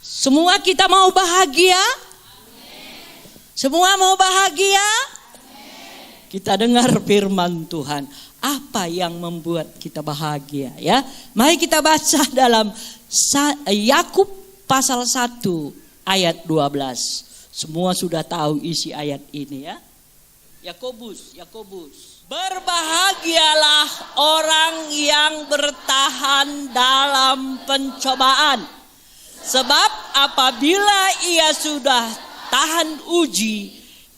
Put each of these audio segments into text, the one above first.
Semua kita mau bahagia? Semua mau bahagia? Kita dengar firman Tuhan. Apa yang membuat kita bahagia ya? Mari kita baca dalam Yakub pasal 1 ayat 12. Semua sudah tahu isi ayat ini ya. Yakobus. Berbahagialah orang yang bertahan dalam pencobaan. Sebab apabila ia sudah tahan uji,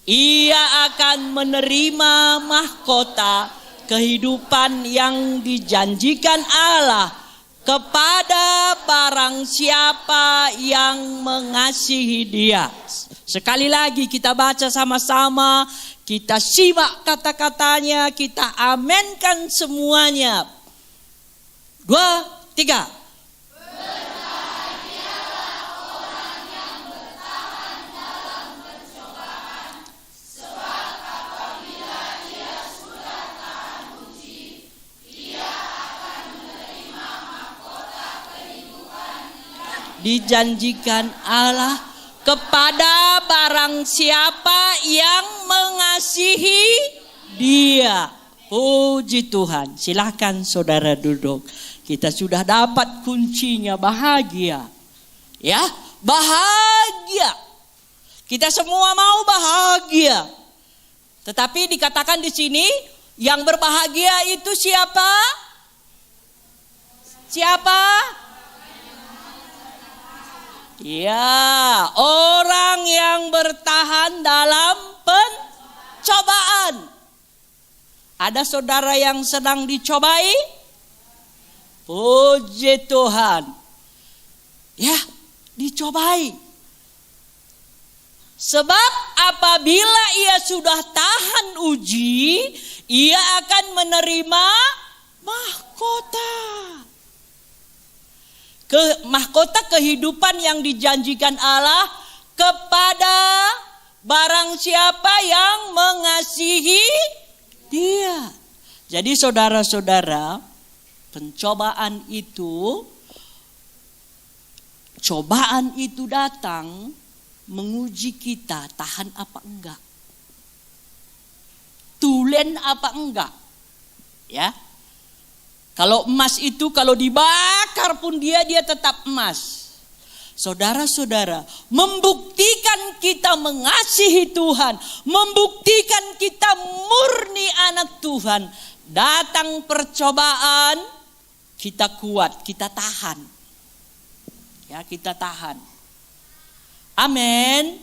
ia akan menerima mahkota kehidupan yang dijanjikan Allah kepada barang siapa yang mengasihi Dia. Sekali lagi kita baca sama-sama, kita simak kata-katanya, kita amenkan semuanya. 2, 3. Dijanjikan Allah kepada barang siapa yang mengasihi Dia. Puji Tuhan. Silakan saudara duduk. Kita sudah dapat kuncinya bahagia. Ya, bahagia. Kita semua mau bahagia. Tetapi dikatakan di sini yang berbahagia itu siapa? Siapa? Ya, orang yang bertahan dalam pencobaan. Ada saudara yang sedang dicobai? Puji Tuhan. Ya, dicobai. Sebab apabila ia sudah tahan uji, ia akan menerima mahkota. Mahkota kehidupan yang dijanjikan Allah kepada barang siapa yang mengasihi Dia. Jadi saudara-saudara, cobaan itu datang menguji kita tahan apa enggak, tulen apa enggak, ya. Kalau emas itu kalau dibakar pun dia tetap emas. Saudara-saudara, membuktikan kita mengasihi Tuhan, membuktikan kita murni anak Tuhan. Datang percobaan, kita kuat, kita tahan. Ya, kita tahan. Amin.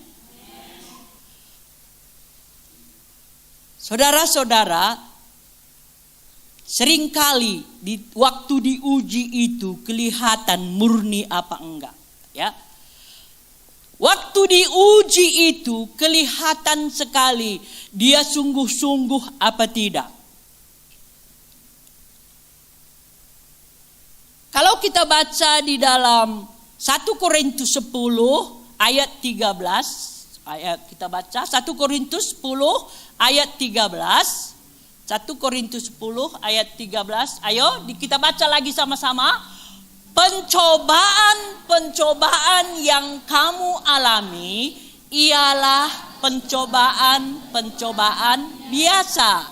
Saudara-saudara, seringkali waktu diuji itu kelihatan murni apa enggak, ya. Waktu diuji itu kelihatan sekali dia sungguh-sungguh apa tidak. Kalau kita baca di dalam 1 Korintus 10 ayat 13, kita baca 1 Korintus 10 ayat 13. 1 Korintus 10 ayat 13. Ayo kita baca lagi sama-sama. Pencobaan yang kamu alami ialah pencobaan biasa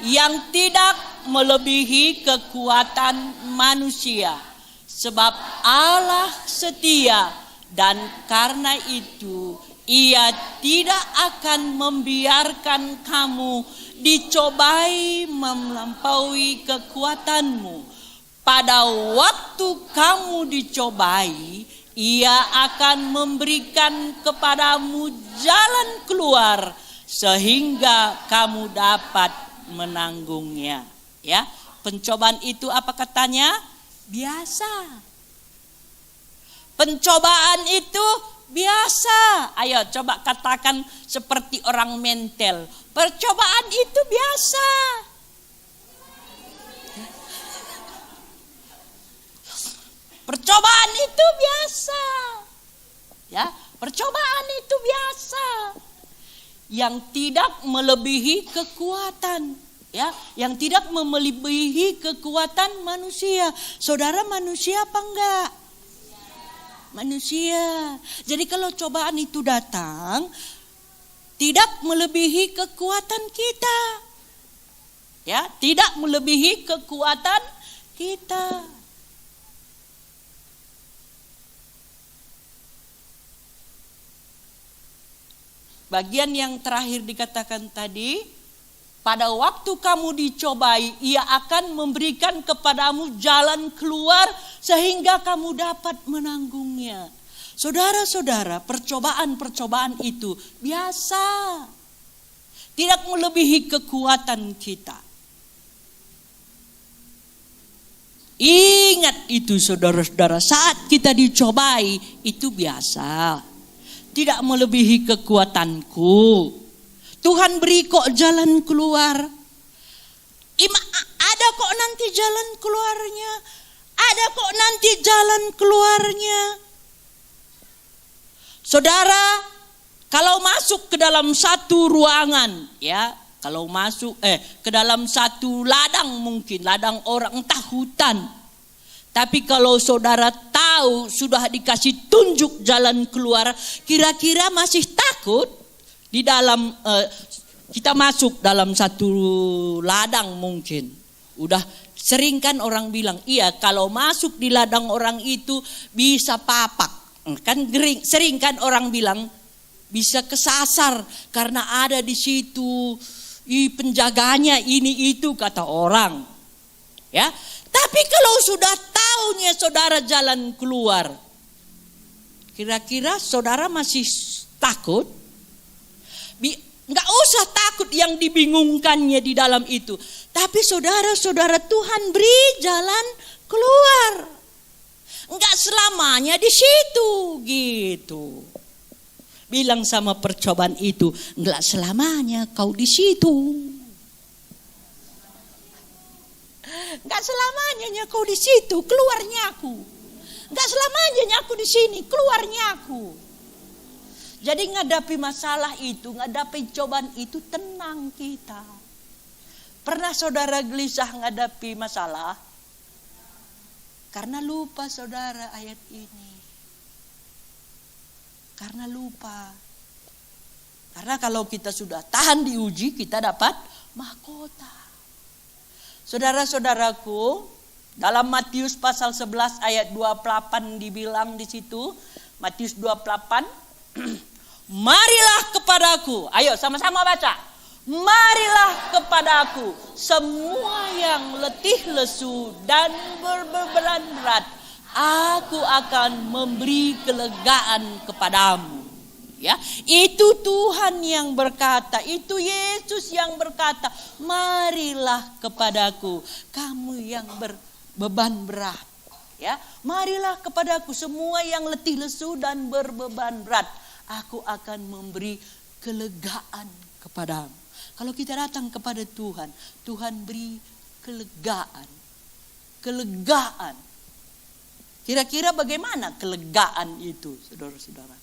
yang tidak melebihi kekuatan manusia. Sebab Allah setia dan karena itu Ia tidak akan membiarkan kamu dicobai melampaui kekuatanmu. Pada waktu kamu dicobai, Ia akan memberikan kepadamu jalan keluar sehingga kamu dapat menanggungnya. Ya, pencobaan itu apa katanya? Biasa. Pencobaan itu biasa. Ayo coba katakan seperti orang mental. Percobaan itu biasa. Percobaan itu biasa. Ya, percobaan itu biasa. Yang tidak melebihi kekuatan, ya, yang tidak melebihi kekuatan manusia. Saudara manusia apa enggak? manusia. Jadi kalau cobaan itu datang, tidak melebihi kekuatan kita. Ya, tidak melebihi kekuatan kita. Bagian yang terakhir dikatakan tadi, pada waktu kamu dicobai, Ia akan memberikan kepadamu jalan keluar sehingga kamu dapat menanggungnya. Saudara-saudara, percobaan-percobaan itu biasa. Tidak melebihi kekuatan kita. Ingat itu saudara-saudara, saat kita dicobai itu biasa. Tidak melebihi kekuatanku. Tuhan beri kok jalan keluar. Ada kok nanti jalan keluarnya. Ada kok nanti jalan keluarnya. Saudara, kalau masuk ke dalam satu ruangan, ya, kalau masuk ke dalam satu ladang, mungkin ladang orang, entah hutan. Tapi kalau saudara tahu sudah dikasih tunjuk jalan keluar, kira-kira masih takut di dalam kita masuk dalam satu ladang mungkin. Udah sering kan orang bilang, iya kalau masuk di ladang orang itu bisa papak. Kan sering kan orang bilang bisa kesasar karena ada di situ penjaganya ini itu kata orang. Ya. Tapi kalau sudah tahunya saudara jalan keluar, kira-kira saudara masih takut? Enggak usah takut yang dibingungkannya di dalam itu. Tapi saudara-saudara, Tuhan beri jalan keluar. Enggak selamanya di situ gitu. Bilang sama percobaan itu, enggak selamanya kau di situ. Enggak selamanya kau di situ, keluarnya aku. Enggak selamanya aku di sini, keluarnya aku. Jadi ngadapi masalah itu, ngadapi cobaan itu tenang kita. Pernah saudara gelisah ngadapi masalah? Karena lupa saudara ayat ini. Karena lupa. Karena kalau kita sudah tahan diuji, kita dapat mahkota. Saudara-saudaraku, dalam Matius pasal 11 ayat 28 dibilang di situ, Matius 28, marilah kepadaku. Ayo sama-sama baca. Marilah kepadaku semua yang letih lesu dan berbeban berat, aku akan memberi kelegaan kepadamu. Ya, itu Tuhan yang berkata, itu Yesus yang berkata, marilah kepadaku kamu yang berbeban berat. Ya, marilah kepadaku semua yang letih lesu dan berbeban berat, aku akan memberi kelegaan kepadamu. Kalau kita datang kepada Tuhan, Tuhan beri kelegaan. Kelegaan. Kira-kira bagaimana kelegaan itu, saudara-saudara?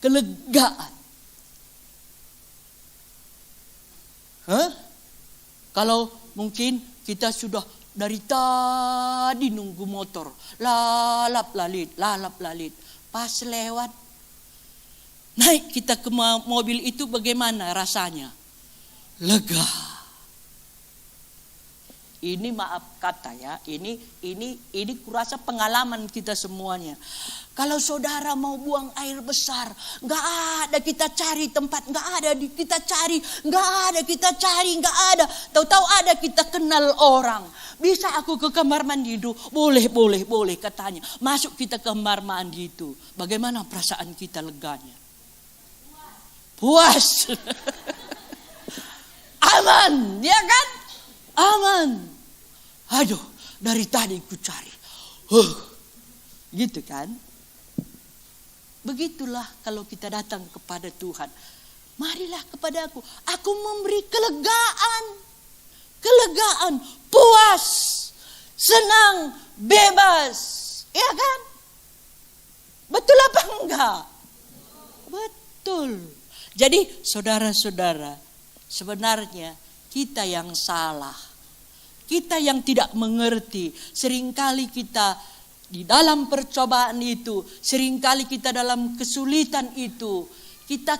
Kelegaan. Kalau mungkin kita sudah dari tadi nunggu motor, lalap lalit, pas lewat, naik kita ke mobil itu bagaimana rasanya? Lega. Ini maaf kata ya, ini kurasa pengalaman kita semuanya. Kalau saudara mau buang air besar, nggak ada kita cari tempat, nggak ada kita cari, nggak ada kita cari, nggak ada. Tahu-tahu ada kita kenal orang. Bisa aku ke kamar mandi itu? Boleh katanya. Masuk kita ke kamar mandi itu. Bagaimana perasaan kita leganya? Puas. Aman, ya kan? Aman. Aduh, dari tadi ku cari. Gitu kan? Begitulah kalau kita datang kepada Tuhan. Marilah kepadaku, aku memberi kelegaan. Kelegaan, puas, senang, bebas. Ya kan? Betul apa enggak? Betul. Jadi saudara-saudara, sebenarnya kita yang salah. Kita yang tidak mengerti. Seringkali kita Di dalam percobaan itu, seringkali kita dalam kesulitan itu, kita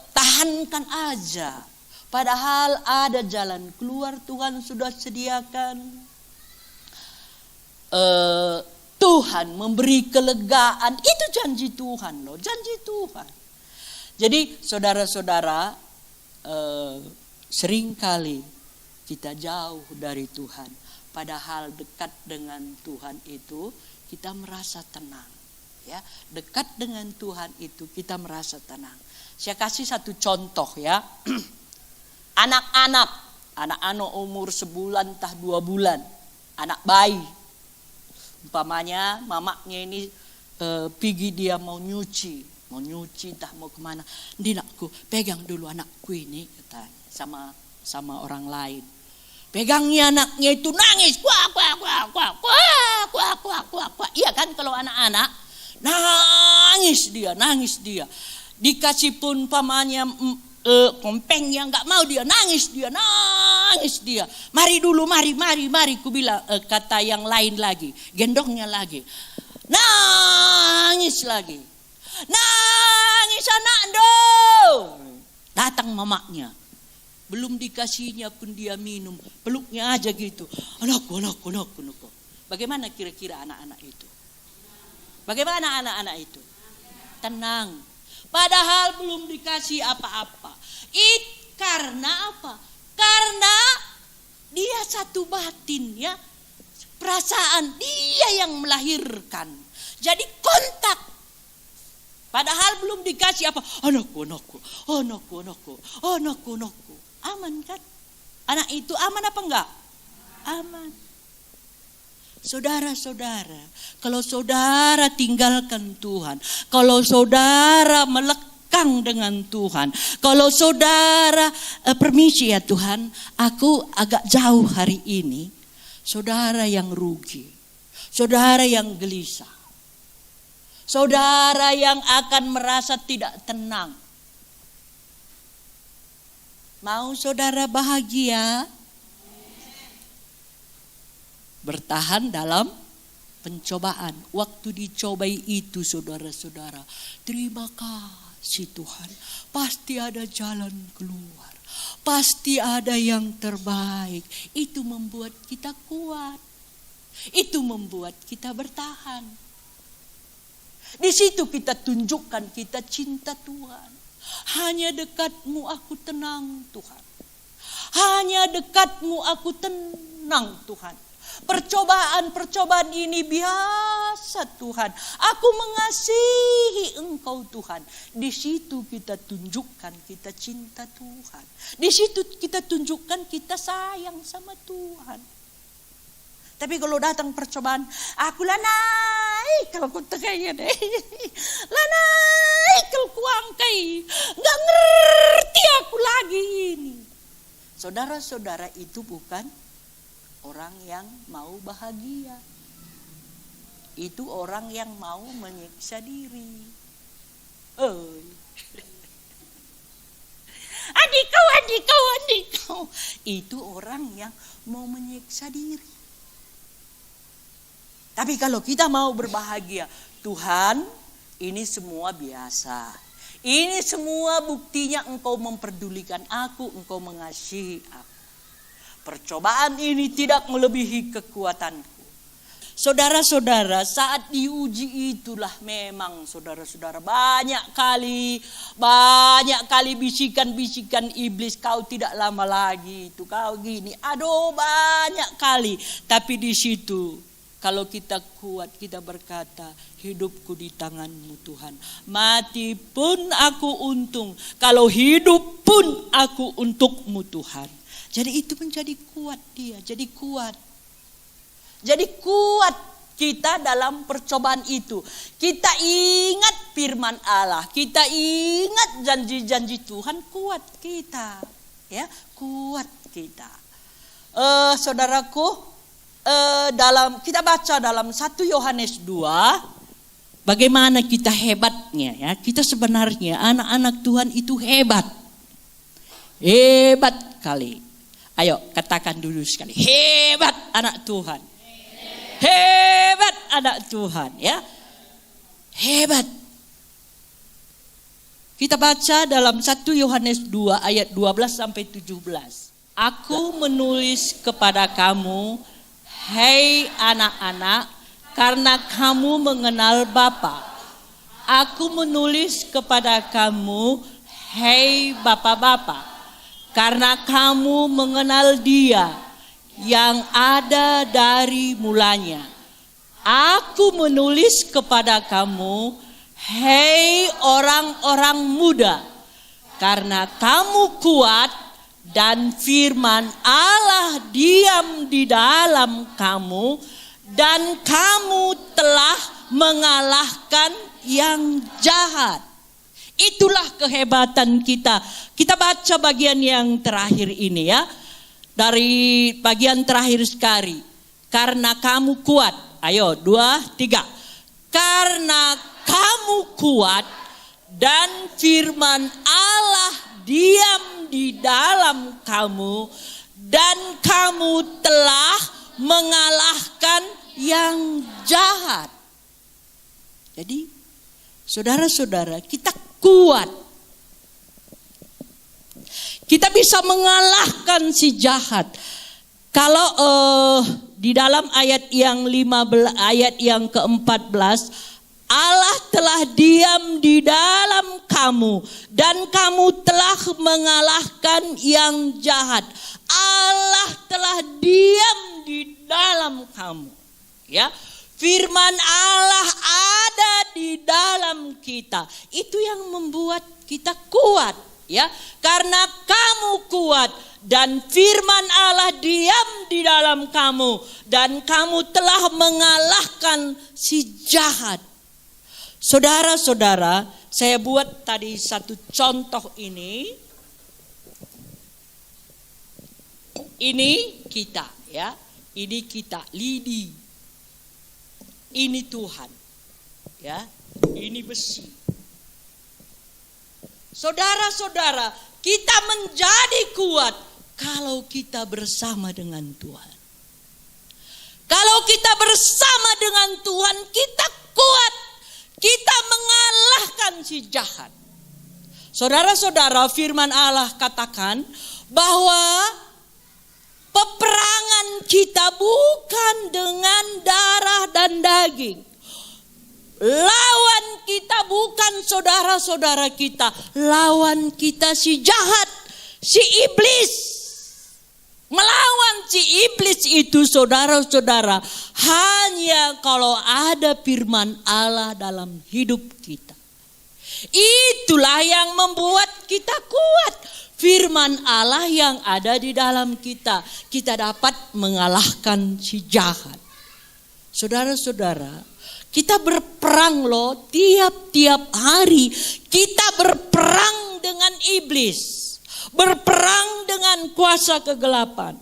tahankan aja. Padahal ada jalan keluar, Tuhan sudah sediakan. Tuhan memberi kelegaan, itu janji Tuhan loh, janji Tuhan. Jadi saudara-saudara, seringkali kita jauh dari Tuhan. Padahal dekat dengan Tuhan itu kita merasa tenang. Ya, dekat dengan Tuhan itu kita merasa tenang. Saya kasih satu contoh ya. Anak-anak umur sebulan entah 2 bulan, anak bayi. Umpamanya mamaknya ini pergi dia mau nyuci entah mau kemana. Dinakku pegang dulu anakku ini katanya sama orang lain. Pegangnya anaknya itu nangis, kuak. Iya kan kalau anak-anak nangis dia. Dikasih pun pamannya kompeng yang nggak mau dia nangis dia. Mari dulu, mari. Ku bilang kata yang lain lagi, gendongnya lagi. Nangis lagi. Nangis anak dong. Datang mamaknya. Belum dikasihnya pun dia minum, peluknya aja gitu. Anakku. Bagaimana kira-kira anak-anak itu? Bagaimana anak-anak itu? Tenang. Padahal belum dikasih apa-apa. Karena apa? Karena dia satu batin ya. Perasaan dia yang melahirkan. Jadi kontak. Padahal belum dikasih apa. Anakku. Aman kan? Anak itu aman apa enggak? Aman. Saudara-saudara, kalau saudara tinggalkan Tuhan, kalau saudara melekang dengan Tuhan, kalau saudara permisi ya Tuhan, aku agak jauh hari ini, saudara yang rugi, saudara yang gelisah, saudara yang akan merasa tidak tenang. Mau saudara bahagia? Bertahan dalam pencobaan. Waktu dicobai itu saudara-saudara, terima kasih Tuhan. Pasti ada jalan keluar. Pasti ada yang terbaik. Itu membuat kita kuat. Itu membuat kita bertahan. Di situ kita tunjukkan kita cinta Tuhan. Hanya dekatmu aku tenang Tuhan. Hanya dekatmu aku tenang Tuhan. Percobaan ini biasa Tuhan. Aku mengasihi Engkau Tuhan. Di situ kita tunjukkan kita cinta Tuhan. Di situ kita tunjukkan kita sayang sama Tuhan. Tapi kalau datang percobaan, aku lanai kalau ku tegaknya deh. Lanai kalau ku angkai. Gak ngerti aku lagi ini. Saudara-saudara, itu bukan orang yang mau bahagia. Itu orang yang mau menyiksa diri. Adikau. Itu orang yang mau menyiksa diri. Tapi kalau kita mau berbahagia, Tuhan, ini semua biasa. Ini semua buktinya Engkau memperdulikan aku, Engkau mengasihi aku. Percobaan ini tidak melebihi kekuatanku. Saudara-saudara, saat diuji itulah memang saudara-saudara banyak kali bisikan-bisikan iblis, kau tidak lama lagi itu, kau gini. Aduh, banyak kali. Tapi di situ kalau kita kuat, kita berkata, hidupku di tangan-Mu Tuhan. Mati pun aku untung. Kalau hidup pun aku untuk-Mu Tuhan. Jadi itu menjadi kuat dia. Jadi kuat kita dalam percobaan itu. Kita ingat firman Allah. Kita ingat janji-janji Tuhan. Kuat kita. Ya, kuat kita. Saudaraku, kita baca dalam 1 Yohanes 2, bagaimana kita hebatnya ya. Kita sebenarnya anak-anak Tuhan itu hebat. Hebat kali. Ayo katakan dulu sekali. Hebat anak Tuhan. Hebat anak-anak Tuhan ya. Hebat. Kita baca dalam 1 Yohanes 2 ayat 12 sampai 17. Aku menulis kepada kamu, hei anak-anak, karena kamu mengenal Bapa. Aku menulis kepada kamu, hei Bapa-Bapa, karena kamu mengenal Dia yang ada dari mulanya. Aku menulis kepada kamu, hei orang-orang muda, karena kamu kuat dan firman Allah diam di dalam kamu, dan kamu telah mengalahkan yang jahat. Itulah kehebatan kita. Kita baca bagian yang terakhir ini ya. Dari bagian terakhir sekali. Karena kamu kuat. Ayo 2, 3. Karena kamu kuat dan firman Allah diam di dalam kamu, dan kamu telah mengalahkan yang jahat. Jadi saudara-saudara, kita kuat. Kita bisa mengalahkan si jahat. Kalau di dalam ayat yang 15, ayat yang ke-14, Allah telah diam di dalam kamu dan kamu telah mengalahkan yang jahat. Allah telah diam di dalam kamu. Ya, firman Allah ada di dalam kita. Itu yang membuat kita kuat, ya. Karena kamu kuat dan firman Allah diam di dalam kamu dan kamu telah mengalahkan si jahat. Saudara-saudara, saya buat tadi satu contoh ini. Ini kita, ya. Ini kita, lidi. Ini Tuhan, ya. Ini besi. Saudara-saudara, kita menjadi kuat kalau kita bersama dengan Tuhan. Kalau kita bersama dengan Tuhan, kita kuat. Kita mengalahkan si jahat. Saudara-saudara, firman Allah katakan bahwa peperangan kita bukan dengan darah dan daging. Lawan kita bukan saudara-saudara kita. Lawan kita si jahat, si iblis. Melawan si iblis itu saudara-saudara hanya kalau ada firman Allah dalam hidup kita. Itulah yang membuat kita kuat. Firman Allah yang ada di dalam kita. Kita dapat mengalahkan si jahat. Saudara-saudara, kita berperang loh tiap-tiap hari. Kita berperang dengan iblis. Berperang dengan kuasa kegelapan.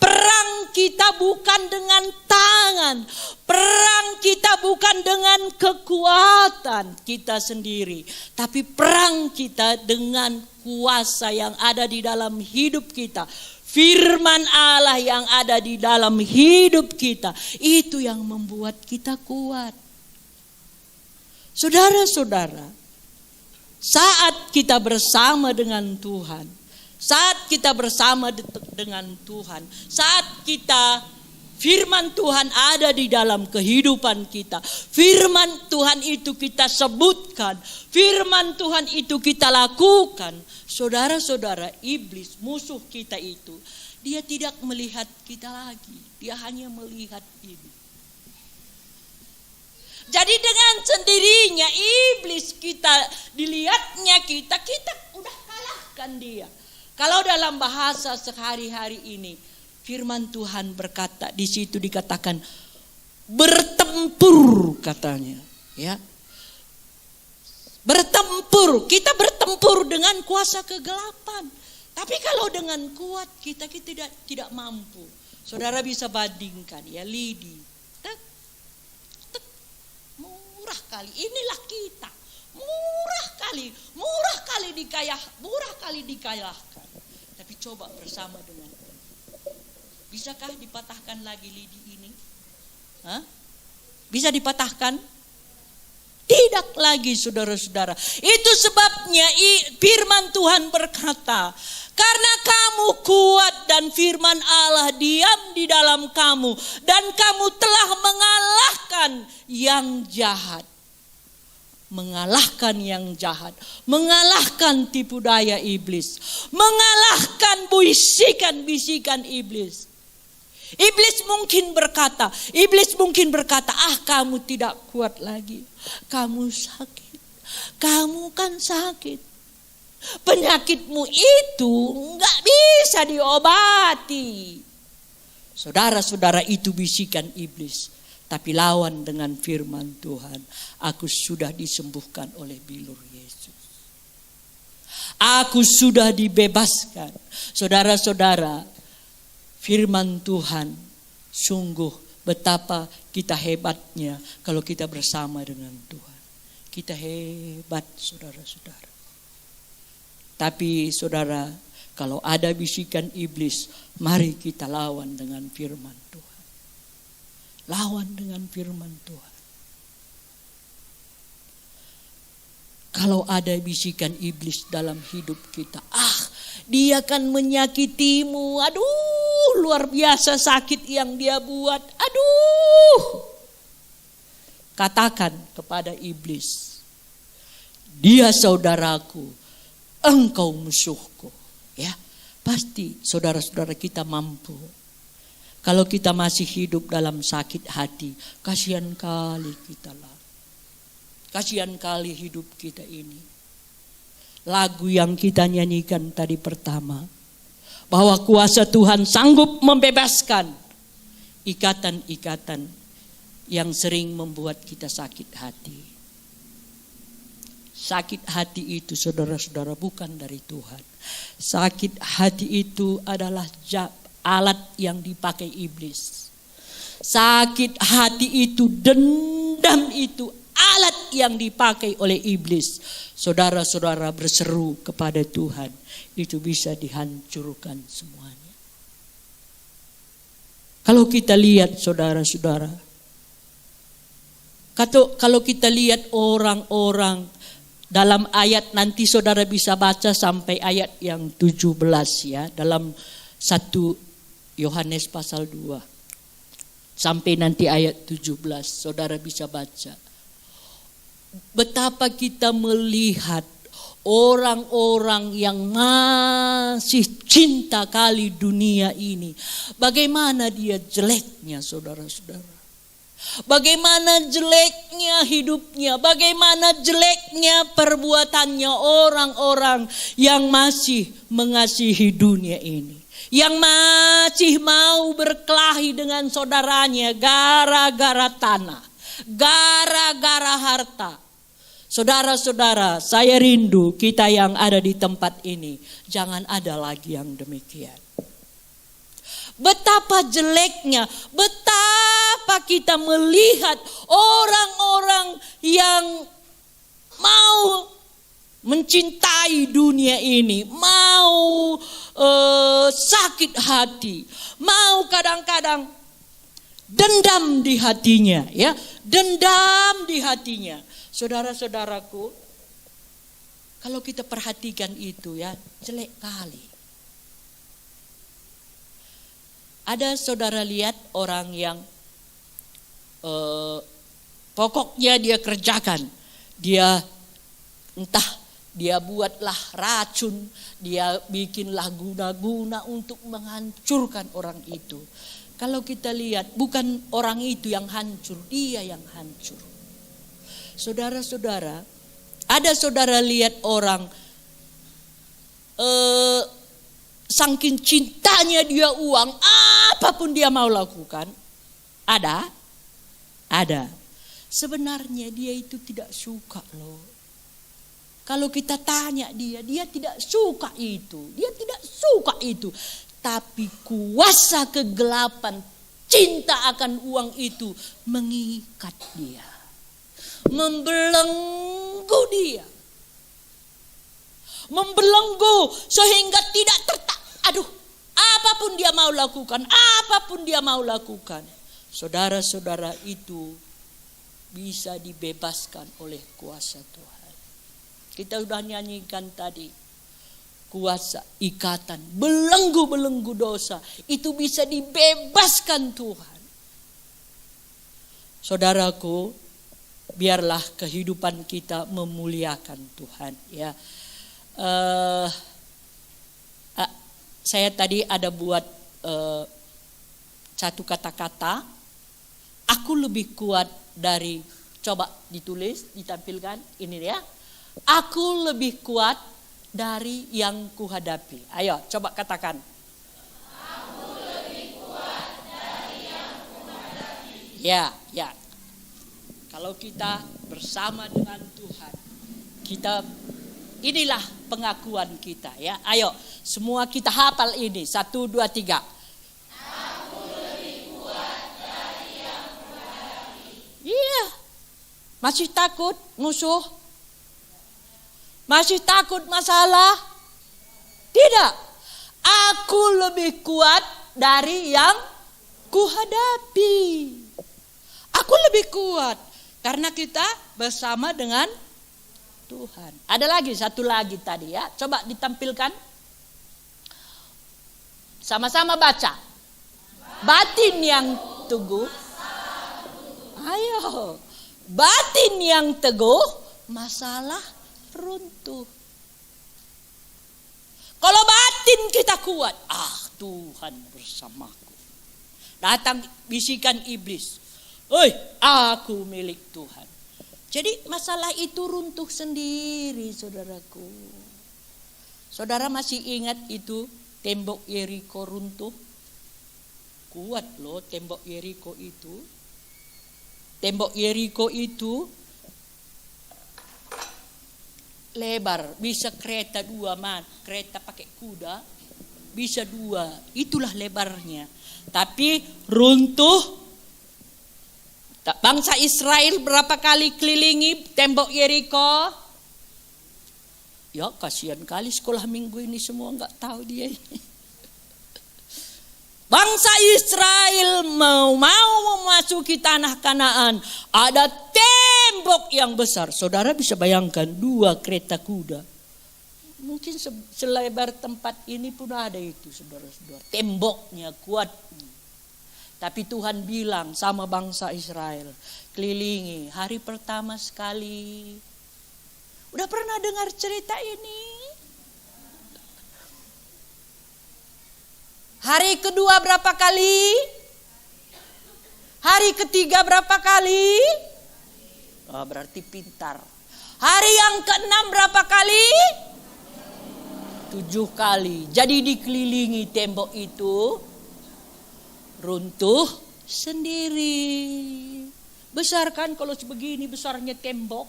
Perang kita bukan dengan tangan. Perang kita bukan dengan kekuatan kita sendiri. Tapi perang kita dengan kuasa yang ada di dalam hidup kita. Firman Allah yang ada di dalam hidup kita. Itu yang membuat kita kuat. Saudara-saudara, saat kita bersama dengan Tuhan, saat kita bersama dengan Tuhan, saat kita firman Tuhan ada di dalam kehidupan kita, firman Tuhan itu kita sebutkan, firman Tuhan itu kita lakukan, saudara-saudara, iblis musuh kita itu, dia tidak melihat kita lagi, dia hanya melihat ini. Jadi dengan sendirinya iblis kita, dilihatnya kita udah kalahkan dia. Kalau dalam bahasa sehari-hari ini, firman Tuhan berkata, di situ dikatakan bertempur katanya, ya. Bertempur, kita bertempur dengan kuasa kegelapan. Tapi kalau dengan kuat kita tidak mampu. Saudara bisa bandingkan ya, lidi. Murah kali, inilah kita. Murah kali dikalahkan. Tapi coba bersama dengan Tuhan. Bisakah dipatahkan lagi lidi ini? Hah? Bisa dipatahkan? Tidak lagi, saudara-saudara. Itu sebabnya firman Tuhan berkata, karena kamu kuat dan firman Allah diam di dalam kamu, dan kamu telah mengalahkan yang jahat. Mengalahkan yang jahat, mengalahkan tipu daya iblis, mengalahkan bisikan-bisikan iblis. Iblis mungkin berkata, kamu tidak kuat lagi. Kamu sakit. Kamu kan sakit. Penyakitmu itu enggak bisa diobati. Saudara-saudara, itu bisikan iblis. Tapi lawan dengan firman Tuhan. Aku sudah disembuhkan oleh bilur Yesus. Aku sudah dibebaskan. Saudara-saudara, firman Tuhan sungguh betapa kita hebatnya kalau kita bersama dengan Tuhan. Kita hebat, saudara-saudara. Tapi saudara, kalau ada bisikan iblis, mari kita lawan dengan firman Tuhan. Lawan dengan firman Tuhan. Kalau ada bisikan iblis dalam hidup kita, dia akan menyakitimu. Aduh, luar biasa sakit yang dia buat. Aduh. Katakan kepada iblis, dia saudaraku, engkau musuhku. Ya, pasti saudara-saudara kita mampu. Kalau kita masih hidup dalam sakit hati, kasihan kali kita lah. Kasihan kali hidup kita ini. Lagu yang kita nyanyikan tadi pertama, bahwa kuasa Tuhan sanggup membebaskan ikatan-ikatan yang sering membuat kita sakit hati. Sakit hati itu, saudara-saudara, bukan dari Tuhan. Sakit hati itu adalah alat yang dipakai iblis. Sakit hati itu, dendam itu alat yang dipakai oleh iblis. Saudara-saudara berseru kepada Tuhan, itu bisa dihancurkan semuanya. Kalau kita lihat, saudara-saudara, kalau kita lihat orang-orang dalam ayat, nanti saudara bisa baca sampai ayat yang 17 ya, dalam 1 Yohanes pasal 2. Sampai nanti ayat 17, saudara bisa baca. Betapa kita melihat orang-orang yang masih cinta kali dunia ini. Bagaimana dia jeleknya, saudara-saudara. Bagaimana jeleknya hidupnya, bagaimana jeleknya perbuatannya orang-orang yang masih mengasihi dunia ini. Yang masih mau berkelahi dengan saudaranya gara-gara tanah, gara-gara harta. Saudara-saudara, saya rindu kita yang ada di tempat ini jangan ada lagi yang demikian. Betapa jeleknya, betapa kita melihat orang-orang yang mau mencintai dunia ini, mau sakit hati, mau kadang-kadang dendam di hatinya, ya, dendam di hatinya. Saudara-saudaraku, kalau kita perhatikan itu ya, jelek kali. Ada saudara lihat orang yang pokoknya dia kerjakan, dia entah dia buatlah racun, dia bikinlah guna-guna untuk menghancurkan orang itu. Kalau kita lihat, bukan orang itu yang hancur, dia yang hancur. Saudara-saudara, ada saudara lihat orang saking cintanya dia uang, apapun dia mau lakukan. Ada. Sebenarnya dia itu tidak suka loh. Kalau kita tanya dia tidak suka itu. Dia tidak suka itu. Tapi kuasa kegelapan, cinta akan uang itu mengikat dia. Membelenggu dia. Membelenggu sehingga tidak apapun dia mau lakukan. saudara-saudara itu bisa dibebaskan oleh kuasa Tuhan. Kita sudah nyanyikan tadi, kuasa ikatan, belenggu-belenggu dosa itu bisa dibebaskan Tuhan. Saudaraku, biarlah kehidupan kita memuliakan Tuhan. Ya, saya tadi ada buat satu kata-kata. Aku lebih kuat dari, coba ditulis, ditampilkan ini ya. Aku lebih kuat dari yang kuhadapi. Ayo, coba katakan. Aku lebih kuat dari yang kuhadapi. Ya. Kalau kita bersama dengan Tuhan, inilah pengakuan kita ya. Ayo, semua kita hafal ini. 1, 2, 3. Aku lebih kuat dari yang kuhadapi. Iya. Masih takut musuh? Masih takut masalah? Tidak. Aku lebih kuat dari yang kuhadapi. Aku lebih kuat karena kita bersama dengan Tuhan. Ada lagi, satu lagi tadi ya. Coba ditampilkan. Sama-sama baca. Batin yang teguh. Ayo. Batin yang teguh, masalah runtuh. Kalau batin kita kuat, Tuhan bersamaku. Datang bisikan iblis, "Oi, aku milik Tuhan." Jadi masalah itu runtuh sendiri, saudaraku. Saudara masih ingat itu tembok Yeriko runtuh? Kuat loh tembok Yeriko itu. Tembok Yeriko itu lebar, bisa kereta 2 man, kereta pakai kuda, bisa 2, itulah lebarnya. Tapi runtuh. Bangsa Israel berapa kali kelilingi tembok Yeriko? Ya kasihan kali sekolah minggu ini semua nggak tahu dia ini. Bangsa Israel mau memasuki tanah Kanaan, ada tembok yang besar. Saudara bisa bayangkan 2 kereta kuda. Mungkin selebar tempat ini pun ada itu, saudara-saudara. Temboknya kuat. Tapi Tuhan bilang sama bangsa Israel, kelilingi hari pertama sekali. Udah pernah dengar cerita ini? Hari kedua berapa kali? Hari ketiga berapa kali? Berarti pintar. Hari yang ke-6 berapa kali? 7 kali. Jadi dikelilingi tembok itu runtuh sendiri. Besar kan kalau sebegini besarnya tembok?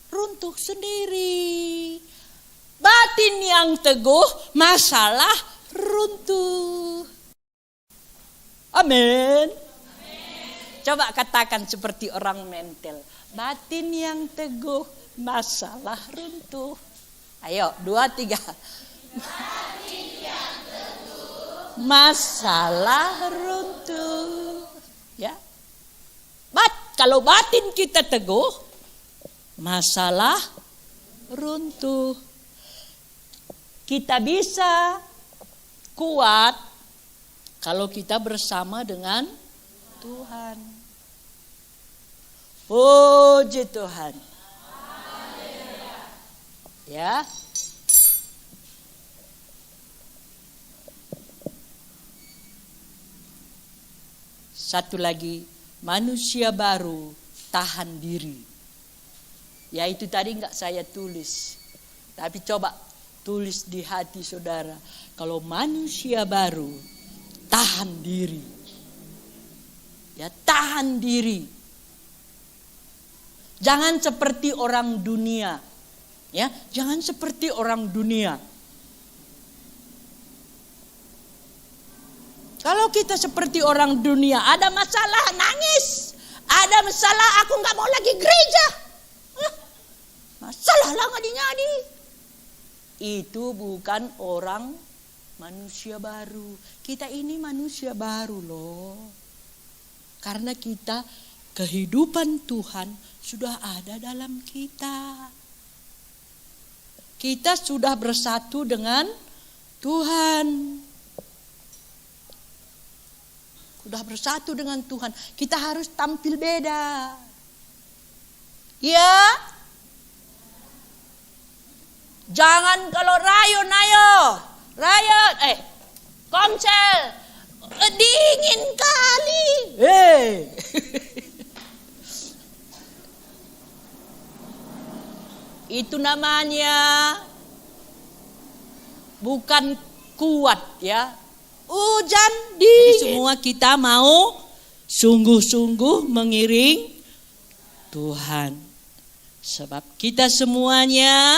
Runtuh sendiri. Batin yang teguh, masalah runtuh. Amin. Coba katakan seperti orang mental. Batin yang teguh, masalah runtuh. Ayo, 2, 3. Batin yang teguh, masalah runtuh. Ya. Kalau batin kita teguh, masalah runtuh. Kita bisa kuat kalau kita bersama dengan Tuhan. Puji Tuhan. Ya. Satu lagi, manusia baru tahan diri. Ya itu tadi enggak saya tulis. Tapi coba tulis di hati saudara. Kalau manusia baru tahan diri. Ya, tahan diri. Jangan seperti orang dunia. Ya, jangan seperti orang dunia. Kalau kita seperti orang dunia, ada masalah nangis. Ada masalah aku enggak mau lagi gereja. Masalah lah ngadi-ngadi. Itu bukan orang Manusia baru. Kita ini manusia baru loh. Karena kita, kehidupan Tuhan sudah ada dalam kita. Kita sudah bersatu dengan Tuhan. Sudah bersatu dengan Tuhan. Kita harus tampil beda. Ya. Jangan kalau rayon ayo. Rayon, komsel. Dingin kali. Itu namanya bukan kuat ya. Hujan dingin. Semua kita mau sungguh-sungguh mengiring Tuhan. Sebab kita semuanya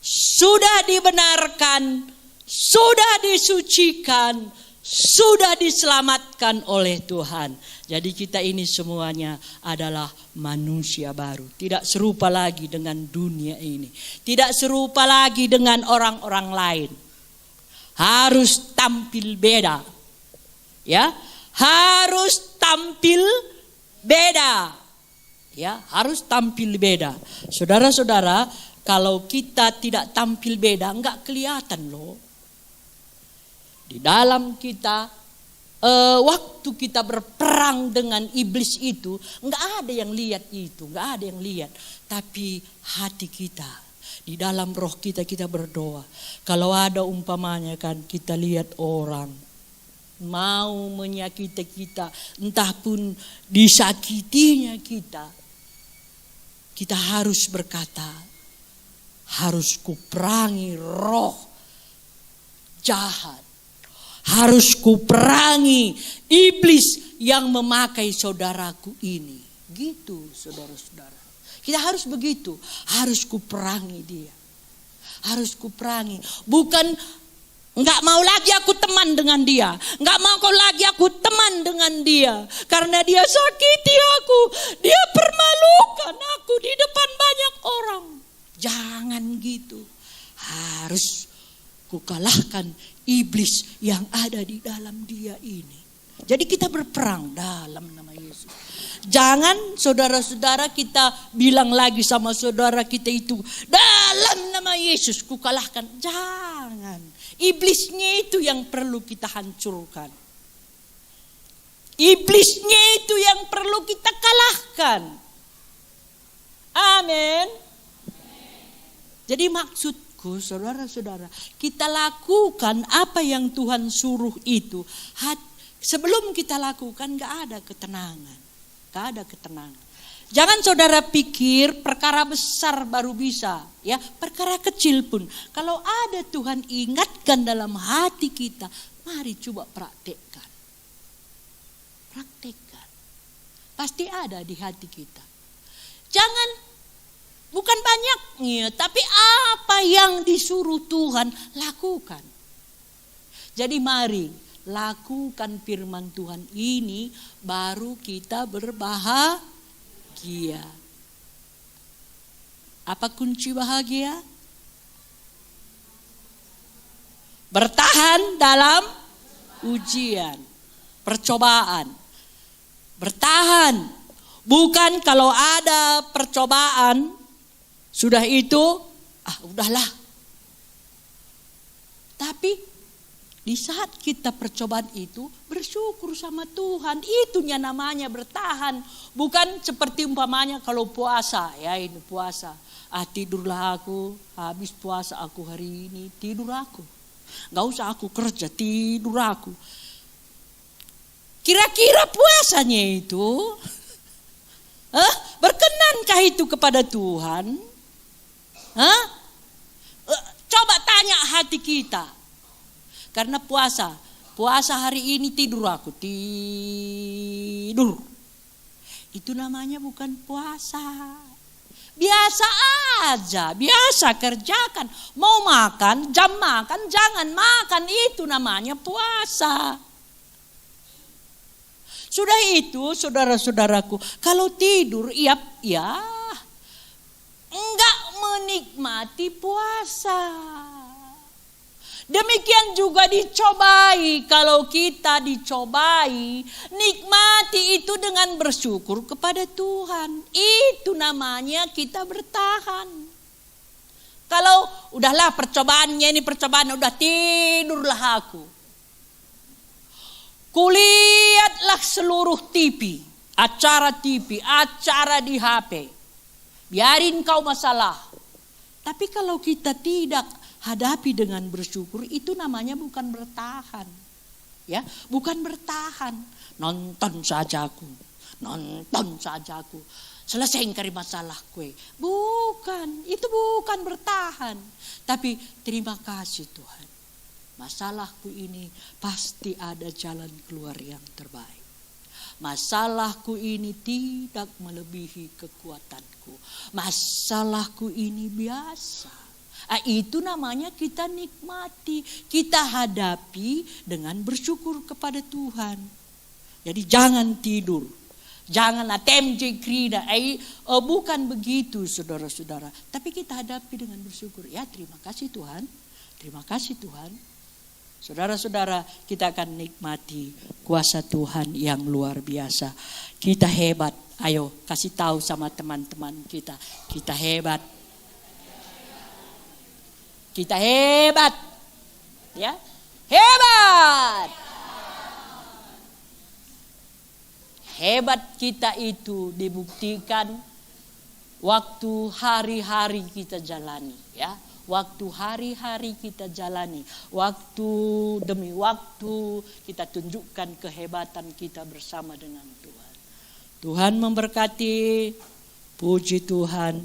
sudah dibenarkan, sudah disucikan, sudah diselamatkan oleh Tuhan. Jadi kita ini semuanya adalah manusia baru. Tidak serupa lagi dengan dunia ini. Tidak serupa lagi dengan orang-orang lain. Harus tampil beda. Ya, harus tampil beda. Ya, harus tampil beda. Saudara-saudara, kalau kita tidak tampil beda, enggak kelihatan loh. Di dalam kita, waktu kita berperang dengan iblis itu, enggak ada yang lihat itu, enggak ada yang lihat. Tapi hati kita, di dalam roh kita, kita berdoa. Kalau ada umpamanya kan kita lihat orang mau menyakiti kita, entah pun disakitinya kita, kita harus berkata, harus kuperangi roh jahat. Harus kuperangi iblis yang memakai saudaraku ini. Gitu saudara-saudara. Kita harus begitu. Harus kuperangi dia. Harus kuperangi. Bukan enggak mau lagi aku teman dengan dia. Enggak mau kau lagi aku teman dengan dia. Karena dia sakiti aku. Dia permalukan aku di depan banyak orang. Jangan gitu. Harus kukalahkan iblis yang ada di dalam dia ini. Jadi kita berperang dalam nama Yesus. Jangan saudara-saudara kita bilang lagi sama saudara kita itu, dalam nama Yesus kukalahkan. Jangan. Iblisnya itu yang perlu kita hancurkan. Iblisnya itu yang perlu kita kalahkan. Amin. Jadi maksudku saudara-saudara, kita lakukan apa yang Tuhan suruh itu. Sebelum kita lakukan gak ada ketenangan. Gak ada ketenangan. Jangan saudara pikir perkara besar baru bisa. Ya, perkara kecil pun. Kalau ada Tuhan ingatkan dalam hati kita, mari coba praktekkan. Praktekkan. Pasti ada di hati kita. Jangan, bukan banyaknya, tapi apa yang disuruh Tuhan lakukan. Jadi mari lakukan firman Tuhan ini, baru kita berbahagia. Apa kunci bahagia? Bertahan dalam ujian, percobaan. Bertahan. Bukan kalau ada percobaan, sudah itu, udahlah. Tapi di saat kita percobaan itu, bersyukur sama Tuhan. Itunya namanya bertahan. Bukan seperti umpamanya kalau puasa. Ya ini puasa. Tidurlah aku, habis puasa aku hari ini, tidur aku. Gak usah aku kerja, tidur aku. Kira-kira puasanya itu, berkenankah itu kepada Tuhan? Coba tanya hati kita. Karena puasa hari ini tidur aku, tidur. Itu namanya bukan puasa. Biasa aja, biasa kerjakan. Mau makan, jam makan, jangan makan, itu namanya puasa. Sudah itu saudara-saudaraku, kalau tidur ya enggak menikmati puasa. Demikian juga dicobai. Kalau kita dicobai, nikmati itu dengan bersyukur kepada Tuhan. Itu namanya kita bertahan. Kalau udahlah percobaannya ini percobaan, udah tidurlah aku. Kulihatlah seluruh TV, acara di HP. Biarin kau masalah. Tapi kalau kita tidak hadapi dengan bersyukur, itu namanya bukan bertahan. Ya, bukan bertahan. Nonton saja aku. Selesaikan masalah kue. Bukan, itu bukan bertahan. Tapi terima kasih Tuhan. Masalahku ini pasti ada jalan keluar yang terbaik. Masalahku ini tidak melebihi kekuatanku. Masalahku ini biasa. Itu namanya kita nikmati. Kita hadapi dengan bersyukur kepada Tuhan. Jadi jangan tidur. Jangan attempt krida. Bukan begitu saudara-saudara. Tapi kita hadapi dengan bersyukur. Ya terima kasih Tuhan. Terima kasih Tuhan. Saudara-saudara, kita akan nikmati kuasa Tuhan yang luar biasa. Kita hebat. Ayo kasih tahu sama teman-teman kita. Kita hebat. Kita hebat. Ya. Hebat. Hebat kita itu dibuktikan waktu hari-hari kita jalani, ya. Waktu hari-hari kita jalani, waktu demi waktu kita tunjukkan kehebatan kita bersama dengan Tuhan. Tuhan memberkati, puji Tuhan.